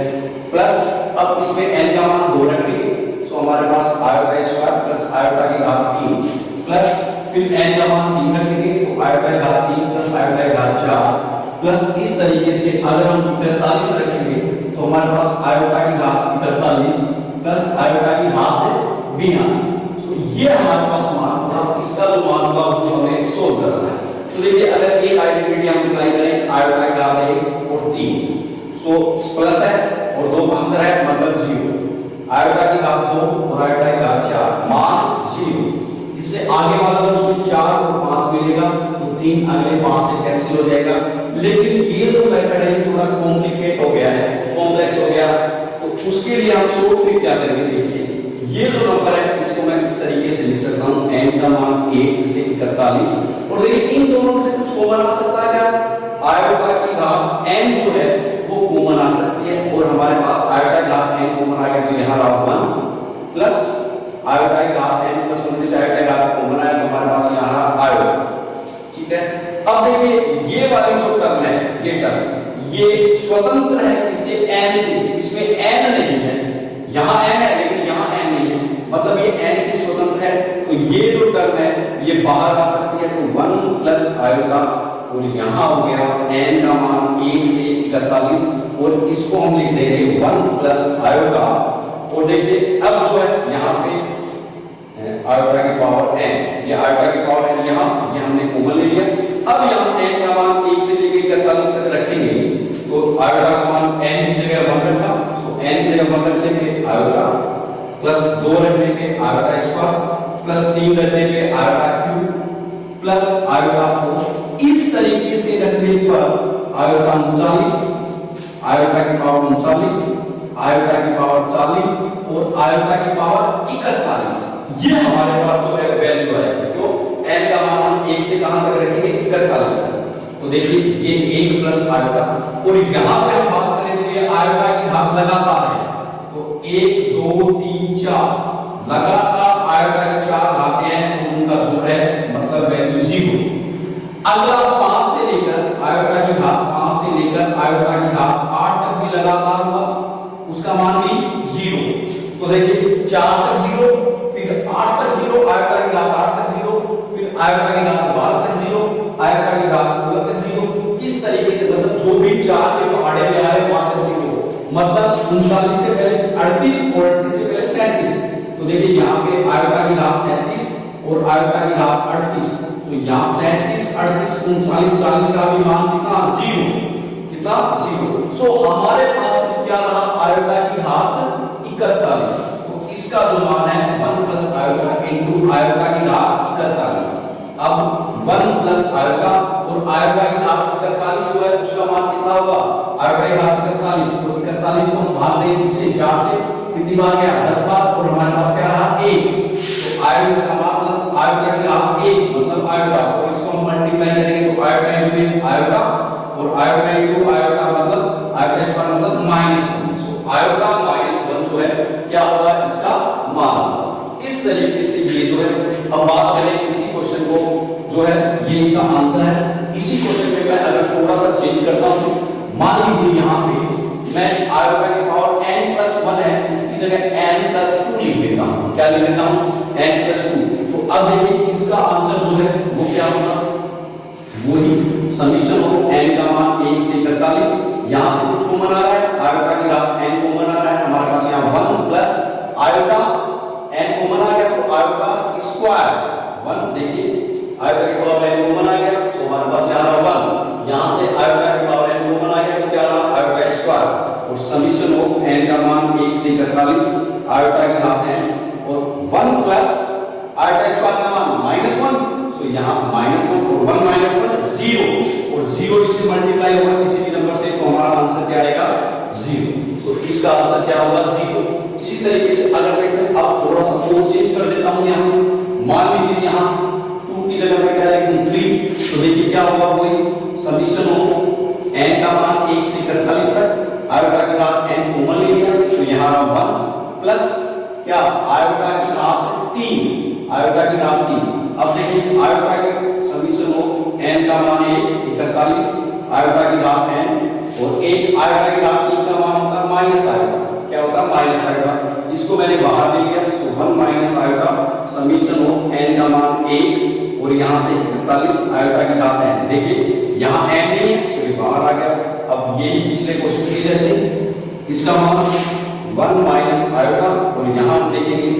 प्लस अब इसमें n का मान 2 रखेंगे तो हमारे पास आयोटा स्क्वायर प्लस आयोटा की घात 3 प्लस फिर n का मान 3 रखेंगे तो आयोटा की घात 3 प्लस आयोटा की घात 4 प्लस इस तरीके से अगर हम 43 रखेंगे तो हमारे पास आयोटा की घात 43 प्लस आयोटा की घात 42। सो ये हमारे पास मान होगा, इसका जो मान होगा वो हमें सोल्व करना है। तो देखिए अगर एक आइडेंटिटी हम अप्लाई करें आयोटा की घात 1 और 3, सो प्लस है और 2 का अंतर है मतलब 0, आयोटा की घात 2 और आयोटा की घात 4 मान 0। इससे आगे वाला जो उसमें 4 और 5 मिलेगा तो 3 अगले 5 से कैंसिल हो जाएगा। लेकिन ये जो मेथड है थोड़ा कॉम्प्लिकेट हो गया है, कॉम्प्लेक्स हो गया, तो उसके लिए हम शॉर्ट में क्या करेंगे, देखिए ये जो नंबर है इसको मैं इस तरीके से लिख सकता हूं n का मान 1 से 41 और देखिए इन दोनों में से कुछ कॉमन आ सकता है क्या, आयोटा की घात n जो है वो कॉमन आ सकती है और हमारे पास आयोटा की घात n कॉमन आ गया तो यहां रहा 1 प्लस आयोटा की घात n प्लस 1 से आयोटा की घात कॉमन आया तो हमारे पास यहां रहा आयोटा, ठीक है। अब देखिए ये वाली जो टर्म है, ये टर्म ये स्वतंत्र है इससे n से, इसमें n नहीं है, यहां n है लेकिन यहां n नहीं है, मतलब ये n से स्वतंत्र है। तो ये जो टर्म है ये बाहर आ सकती है तो 1 प्लस आयोटा और यहां हो गया n का मान 1 से 41 और इसको हम लिख देंगे 1 प्लस आयोटा और देखिए अब जो है यहां पे आयोटा की पावर n, ये आयोटा की पावर n यहां ये हमने कॉमन ले लिया। अब यहां n का मान 1 से लेकर 41 तक रखेंगे तो आयोटा का मान n की जगह 1 रखा, सो n की जगह 1 रख लेंगे आयोटा प्लस 2 रखने पे आयोटा स्क्वायर प्लस 3 रखने पे आयोटा क्यूब प्लस आयोटा 4। इस तरीके से रखने पर आयोटा 39, आयोटा की पावर 39, आयोटा की पावर 40 और आयोटा की पावर 41, ये हमारे पास जो है वैल्यू है। क्यों, n का मान 1 से कहां तक रखेंगे 41 तक, तो देखिए ये 1 प्लस आयोटा और यहां पे हम बात करें तो ये आयोटा की घात लगातार है तो 1 2 3 4 लगातार आयोटा की 4 घातें हैं तो उनका जोड़ है मतलब वैल्यू 0। अगला 5 से लेकर आयोटा की घात 5 से लेकर आयोटा की घात 8 तक भी लगातार होगा, उसका मान भी 0। तो देखिए 4 तक 0, फिर 8 तक 0, आयोटा की घात 8 तक 0, फिर आयोटा की घात 12 तक 0, आयोटा की घात 16 तक 0। इस तरीके से मतलब जो भी 4 के पहाड़े में आ रहे वहां तक 0, मतलब 39 से पहले 38 और 38 से पहले 37। तो देखिए यहाँ पे आयोटा की घात 37 और आयोटा की घात 38, तो यहाँ 37 38 39 40 का भी मान कितना 0, कितना 0। सो हमारे पास क्या रहा आयोटा की घात 41, तो इसका जो मान है 1 प्लस आयोटा इनटू आयोटा की घात 41। अब 1 प्लस आयोटा और आयोटा की घात 41 हुआ है, उसका मान कितना होगा आयोटा की घात 41, तो 41 को हम भाग देंगे इससे 4 से, कितनी बार गया 10 बार और हमारे पास क्या रहा 1, तो आयोटा का मतलब आयोटा की घात 1 मतलब आयोटा और इसको हम मल्टीप्लाई करेंगे तो आयोटा इनटू आयोटा और आयोटा इनटू आयोटा मतलब आयोटा स्क्वायर मतलब -1, सो आयोटा -1 जो है क्या होगा इसका मान। इस तरीके से ये जो है, अब बात करें इसी क्वेश्चन को जो है ये इसका आंसर है। इसी क्वेश्चन में मैं अगर थोड़ा सा चेंज करता हूं, मान लीजिए यहां पे मैं आयोटा की पावर n+1 है इसकी जगह n+2 लिख देता हूं, क्या लिख देता हूं n+2। तो अब देखिए इसका आंसर जो है वो क्या होगा, वही समीशन ऑफ n का मान 1 से 41, यहां से कुछ कॉमन आ रहा है आयोटा की घात n कॉमन आ रहा है, हमारे पास यहां 1 प्लस आयोटा n कॉमन आ गया तो आयोटा स्क्वायर 1, देखिए आयोटा की पावर n कॉमन आ गया सो हमारे पास यहां रहा 1, यहां से आयोटा की पावर n कॉमन आ गया तो क्या रहा आयोटा स्क्वायर और समीशन ऑफ n का मान 1 से 41 आयोटा की घात n और 1 प्लस आयोटा स्क्वायर का मान -1, सो यहां -1 और 1 -1 0 और 0 इससे मल्टीप्लाई होगा किसी भी नंबर से तो हमारा आंसर क्या आएगा 0, सो इसका आंसर क्या होगा 0। इसी तरीके से अगर मैं इसमें अब थोड़ा सा और चेंज कर देता हूं, यहां मान लीजिए यहां 2 की जगह मैं क्या लिखूं 3, तो देखिए क्या होगा वही समीशन ऑफ n का मान 1 से 41 तक, आयोटा की घात n कॉमन ले लिया तो यहाँ 1 प्लस क्या आयोटा की घात 3, आयोटा की घात 3। अब देखिए आयोटा के समीशन ऑफ n का मान 1 41 आयोटा की घात n और 1 आयोटा की घात 3 का मान होता है माइनस आयोटा, क्या होता है माइनस आयोटा, इसको मैंने बाहर ले लिया। सो 1 minus iota summation of n का मान 1 और यहाँ से 41 आयोटा की घात n। देखिए यहाँ n नहीं है सो ये बाहर आ गया। अब यही पिछले क्वेश्चन के जैसे इसका मान 1 माइनस आयोटा और यहाँ देखेंगे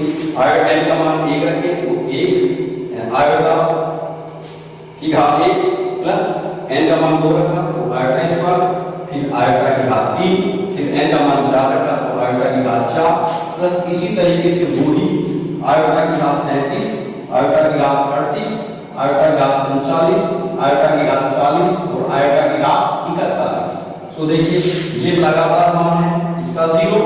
आयोटा n का मान 1 रखें तो 1 आयोटा की घात 1 प्लस n का मान 2 रखा तो आयोटा स्क्वायर, फिर आयोटा की घात 3, फिर n का मान 4 रखा तो आयोटा की घात 4 प्लस इसी तरीके से वही आयोटा की घात 37, आयोटा की घात 38, आयोटा की घात 39, आयोटा की घात 40 और आयोटा की घात 41। सो देखिए ये लगातार मान है, इसका 0,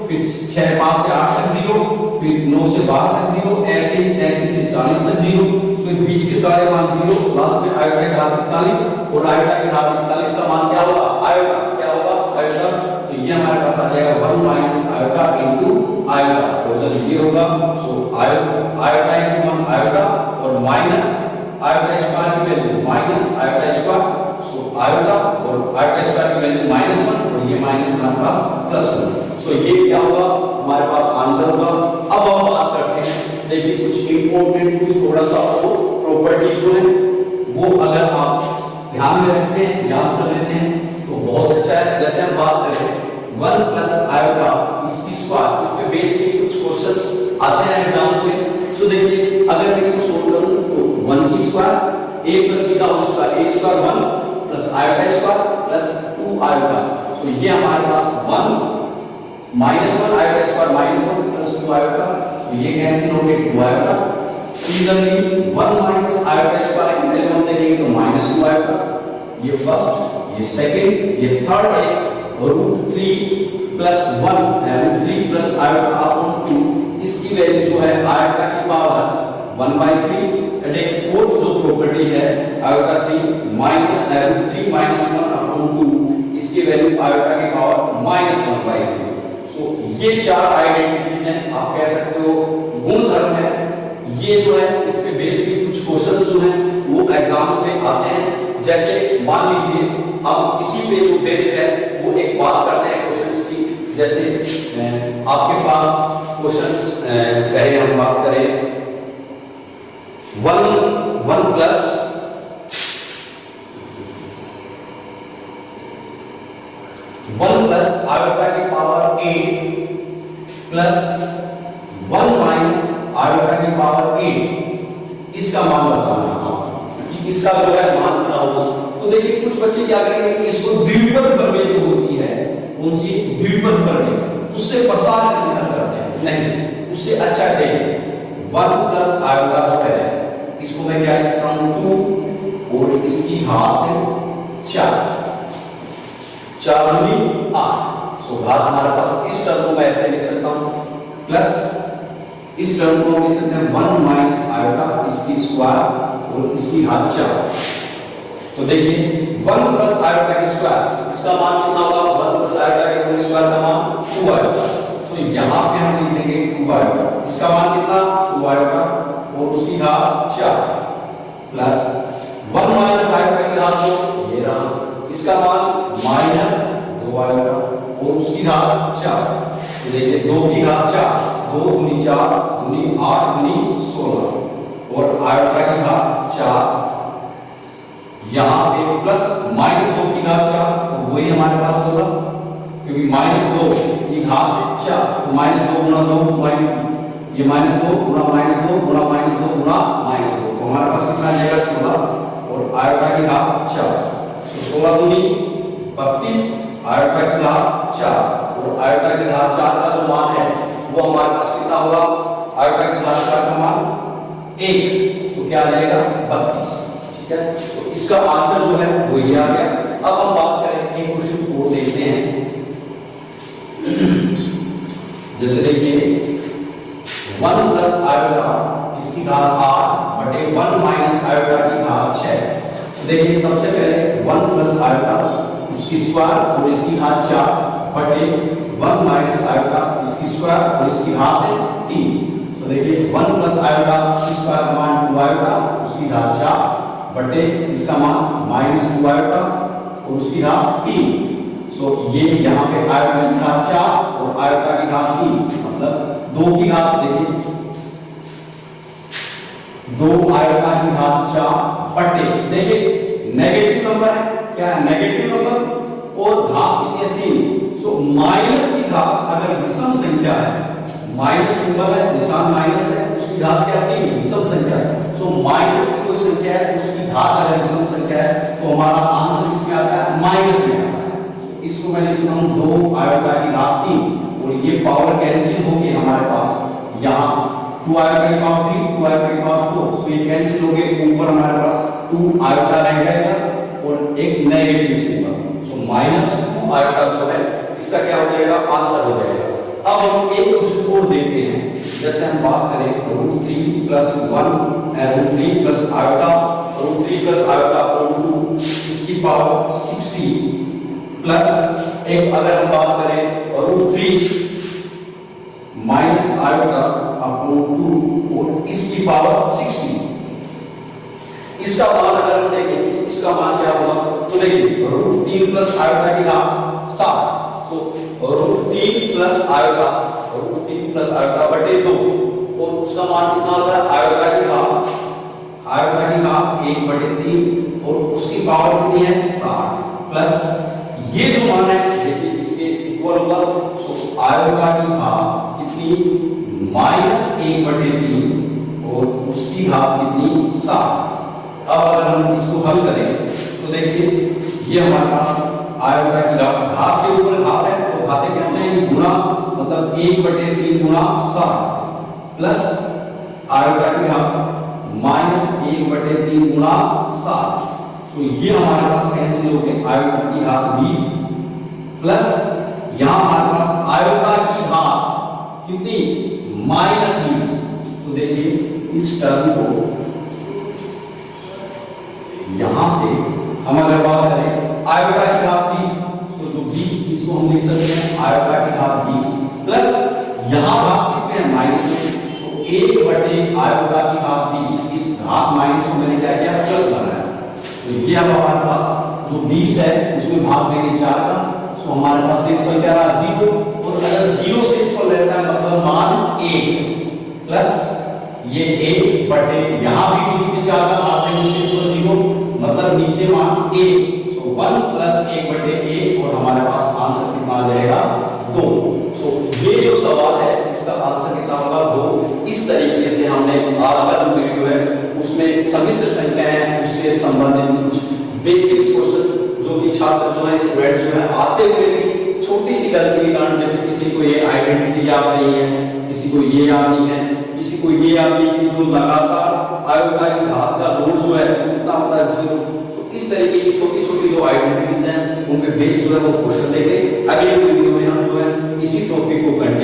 फिर 6 5 से 8 तक 0, फिर 9 से 12 तक 0, ऐसे ही 37 से 40 तक 0। सो बीच के सारे मान 0, लास्ट में आयोटा की घात 41 और आयोटा की घात 41 का मान क्या होगा आयोटा, क्या होगा आयोटा। तो ये हमारे पास आ जाएगा 1 minus iota into iota, question ये होगा। सो आयोटा इनटू 1 आयोटा और माइनस आयोटा स्क्वायर की value minus iota square, so iota और आयोटा स्क्वायर की वैल्यू -1 और ये माइनस हमारे पास +1। सो ये क्या होगा हमारे पास आंसर होगा। अब हम बात करते हैं, देखिए कुछ इंपॉर्टेंट कुछ थोड़ा सा और प्रॉपर्टी जो है वो अगर आप ध्यान में रखते हैं, याद कर लेते हैं तो बहुत अच्छा है। जैसे हम बात करें 1 प्लस आयोटा इसकी स्क्वायर, इस पे बेस के कुछ क्वेश्चंस आते हैं एग्जाम्स में। सो देखिए अगर मैं इसको सोल्व करूं तो 1 की स्क्वायर a प्लस b का whole square, a square 1 plus iota square plus 2 iota. So ये हमारे पास 1 minus 1 iota square minus 1 plus 2 iota, so ये कैंसिल हो गए 2 iota. Similarly 1 minus iota square की वैल्यू हम देखेंगे तो -2 आयोटा, ये फर्स्ट, ये सेकंड, ये थर्ड है √3 प्लस 1 √3 प्लस आयोटा अपॉन 2, इसकी वैल्यू जो है आयोटा की पावर 1/3। एक फोर्थ जो प्रॉपर्टी है आयोटा 3 माइनस √3 - 1 अपॉन 2, इसकी वैल्यू आयोटा की पावर -1/3। सो ये चार आइडेंटिटीज हैं, आप कह सकते हो गुणधर्म है। ये जो है इस पे बेस पे कुछ क्वेश्चंस जो हैं वो एग्जाम्स में आते हैं। जैसे मान लीजिए हम इसी पे जो बेस है वो एक बात करते हैं क्वेश्चंस की। जैसे आपके पास क्वेश्चंस पहले हम बात करें 1 प्लस आयोटा की पावर 8 प्लस 1 माइनस आयोटा की पावर 8, इसका मान बताना है, इसका जो है मान कितना होगा। तो देखिए कुछ बच्चे क्या करेंगे, इसको द्विपद प्रमेय जो होती है उनसे द्विपद प्रमेय उससे प्रसार करते हैं, नहीं उससे अच्छा देखिए 1 प्लस आयोटा जो है इसको मैं क्या लिखता हूं 2 और इसकी घात 4 दूनी 8। सो घात हमारे पास इस टर्म को मैं ऐसे लिख सकता हूं प्लस इस टर्म को हम लिख सकते हैं 1 माइनस आयोटा इसकी स्क्वायर और इसकी घात 4। तो देखिए 1 प्लस आयोटा की स्क्वायर इसका मान कितना होगा, 1 प्लस आयोटा की होल स्क्वायर का मान 2 आयोटा। सो यहां पे हम लिख देंगे 2 आयोटा, इसका मान कितना 2 आयोटा और उसकी घात 4 प्लस 1 माइनस आयोटा की घात 2 ये रहा, इसका मान -2 आयोटा और उसकी घात 4। तो देखिए 2 की घात 4, 2 दूनी 4 दूनी 8 दूनी 16 और आयोटा की घात 4, यहाँ पे प्लस -2 की घात 4 तो वही हमारे पास होगा क्योंकि -2 की घात 4 तो -2 गुणा 2 ये -2 गुणा -2 गुणा -2 गुणा -2 तो हमारे पास कितना आ जाएगा 16 और आयोटा की घात 4। तो 16 दूनी 32 आयोटा की घात 4 और आयोटा की घात 4 का जो मान है वो हमारे पास कितना होगा, आयोटा की घात 4 का मान 1, तो क्या आ जाएगा 32। ठीक है, तो इसका आंसर जो है वो ये आ गया। अब हम बात करें एक क्वेश्चन और देखते हैं। जैसे देखिए 1 प्लस आयोटा इसकी घात 8 बटे 1 माइनस आयोटा की घात 6। तो देखिए सबसे पहले 1 प्लस आयोटा इसकी स्क्वायर और इसकी घात 4 बटे 1 माइनस आयोटा इसकी स्क्वायर और इसकी घात 3। तो देखिए 1 प्लस आयोटा इसकी स्क्वायर का मान 2 आयोटा उसकी घात 4 बटे इसका मान माइनस 2 आयोटा और उसकी घात 3। सो ये यहाँ पे आयोटा की घात 4 और आयोटा की घात 3 मतलब 2 की घात देखिए 2 आयोटा की घात 4 बटे देखिए नेगेटिव नंबर है, क्या है नेगेटिव नंबर और घात कितनी है 3। सो माइनस की घात अगर विषम संख्या है, माइनस सिंबल है, निशान माइनस है, उसकी घात क्या 3 विषम संख्या है। सो माइनस की कोई संख्या है उसकी घात अगर विषम संख्या है तो हमारा आंसर किसमें आता है माइनस में आता है। so, इसको मैं लिखता हूं 2 आयोटा की घात 3 और ये पावर कैंसिल होगी हमारे पास यहाँ 2 आयोटा की पावर 3 2 आयोटा की पावर 4। सो ये कैंसिल हो गए, ऊपर हमारे पास 2 आयोटा रह जाएगा और एक negative symbol. So minus 2 iota जो है इसका क्या हो जाएगा आंसर हो जाएगा। अब हम एक क्वेश्चन और देखते हैं, जैसे हम बात करें √3 + 1 √3 + आयोटा √3 + आयोटा √2 इसकी पावर 60 प्लस एक अगर हम बात करें √3 - आयोटा अपॉन 2 और इसकी पावर 60। इसका मान अगर हम देखें इसका मान क्या होगा तो देखिए √3 + आयोटा की घात 7। सो √3 + आयोटा √3 + आयोटा बटे 2 और उसका मान कितना होता है आयोटा की घात 1/3 और उसकी पावर कितनी है 60 प्लस ये जो मान है देखिए इसके इक्वल होगा। सो आयोटा की घात कितनी -1/3 और उसकी घात कितनी 60। अब अगर हम इसको हल करें तो देखिए ये हमारे पास आयोटा की घात के ऊपर घात है तो घातें क्या हो जाएंगी गुणा मतलब 1/3 गुणा 60 प्लस आयोटा की घात -1/3 गुणा 60। सो ये हमारे पास कैंसिल हो गए, आयोटा की घात 20 प्लस यहां हमारे पास आयोटा की घात कितनी -20। तो देखिए इस टर्म को यहां से हम अगर बात करें आयोटा की घात 20 तो जो 20 इसको हम लिख सकते हैं आयोटा की घात 20 प्लस यहां घात इसमें है माइनस तो 1/आयोटा की घात 20 इस घात माइनस को मैंने क्या किया प्लस बनाया। तो ये अब हमारे पास जो 20 है उसमें भाग देंगे 4 का। सो हमारे पास शेषफल क्या रहा 0 और अगर 0 शेषफल रहता है मतलब मान 1 प्लस ये 1 यहां भी 20 में 4 का भाग देंगे शेषफल 0 मतलब नीचे मान 1। सो 1 + 1/1 और हमारे पास आंसर कितना आ जाएगा 2। सो ये जो सवाल है इसका आंसर कितना होगा 2। इस तरीके से हमने आज का जो वीडियो है उसमें समिश्र संख्याएं उससे संबंधित कुछ बेसिक्स क्वेश्चन जो कि छात्र जो है स्टूडेंट जो है आते हुए भी छोटी सी गलती के कारण जैसे किसी को ये आइडेंटिटी याद नहीं है, किसी को ये याद नहीं है, किसी को ये याद नहीं कि जो लगातार आयोटा की घात का जोड़ जो है कितना होता है 0। तो इस तरीके की छोटी छोटी जो आइडेंटिटीज हैं उन पे बेस्ड जो है वो क्वेश्चन लेके अगले वीडियो में हम जो है इसी टॉपिक को कंटिन्यू